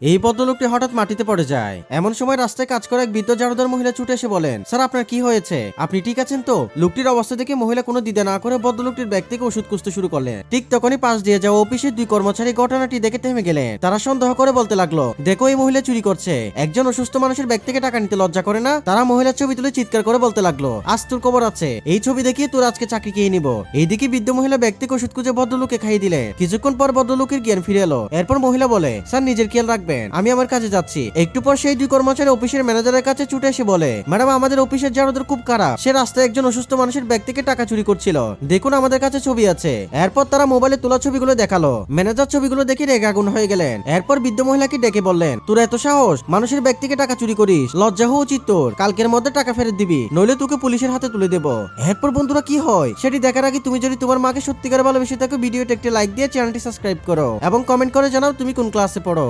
এই ভদ্রলোকটি হঠাৎ মাটিতে পড়ে যায়। এমন সময় রাস্তায় কাজ করা এক বৃদ্ধ জারুদার মহিলা ছুটে এসে বলেন, স্যার আপনার কি হয়েছে, আপনি ঠিক আছেন তো? লোকটির অবস্থা দেখে মহিলা কোনো দ্বিধা না করে ভদ্রলোকটির ব্যাগ থেকে ওষুধ খুঁজতে শুরু করলেন। ঠিক তখনই পাশ দিয়ে যাওয়া অফিসের দুই কর্মচারী ঘটনাটি দেখে থেমে গেলেন। তারা সন্দেহ করে বলতে লাগলো, দেখো এই মহিলা চুরি করছে, একজন অসুস্থ মানুষের ব্যাগ থেকে টাকা নিতে লজ্জা করে না? তারা মহিলার ছবি তুলে চিৎকার করে বলতে লাগলো, আজ তোর খবর আছে, এই ছবি দেখিয়ে তোর আজকে চাকরি খেয়ে নিব। এইদিকে বৃদ্ধ মহিলা ব্যাগ থেকে ওষুধ খুঁজে ভদ্রলোককে খাইয়ে দিলেন। কিছুক্ষণ পর ভদ্রলোকের জ্ঞান ফিরে এলো। এরপর মহিলা বলে, স্যার নিজের খেয়াল রাখবেন, আমি আমার কাজে যাচ্ছি। একটু পর সেই দুই কর্মচারী অফিসের ম্যানেজারের কাছে ছুটে এসে বলে, ম্যাডাম আমাদের অফিসের জারুদার খুব খারাপ, সে রাস্তায় একজন অসুস্থ মানুষের ব্যাগ থেকে টাকা চুরি করছিল, দেখুন আমাদের কাছে ছবি আছে। এরপর তারা মোবাইলে তোলা ছবিগুলো দেখালো। ম্যানেজার ছবিগুলো দেখে রেগে আগুন হয়ে গেলেন। এরপর বৃদ্ধ মহিলাকে ডেকে বললেন, তোর এত সাহস, মানুষের ব্যাগ থেকে টাকা চুরি করিস, লজ্জা হওয়া উচিত তোর, কালকের মধ্যে টাকা ফেরত দিবি, নইলে তোকে পুলিশের হাতে তুলে দেব। এরপর বন্ধুরা কি হয় সেটি দেখার আগে তুমি যদি তোমার মাকে সত্যিকার ভালোবেসে থাকো, ভিডিওতে একটি লাইক দিয়ে চ্যানেলটি সাবস্ক্রাইব করো এবং কমেন্ট করে জানাও তুমি কোন ক্লাসে পড়ো।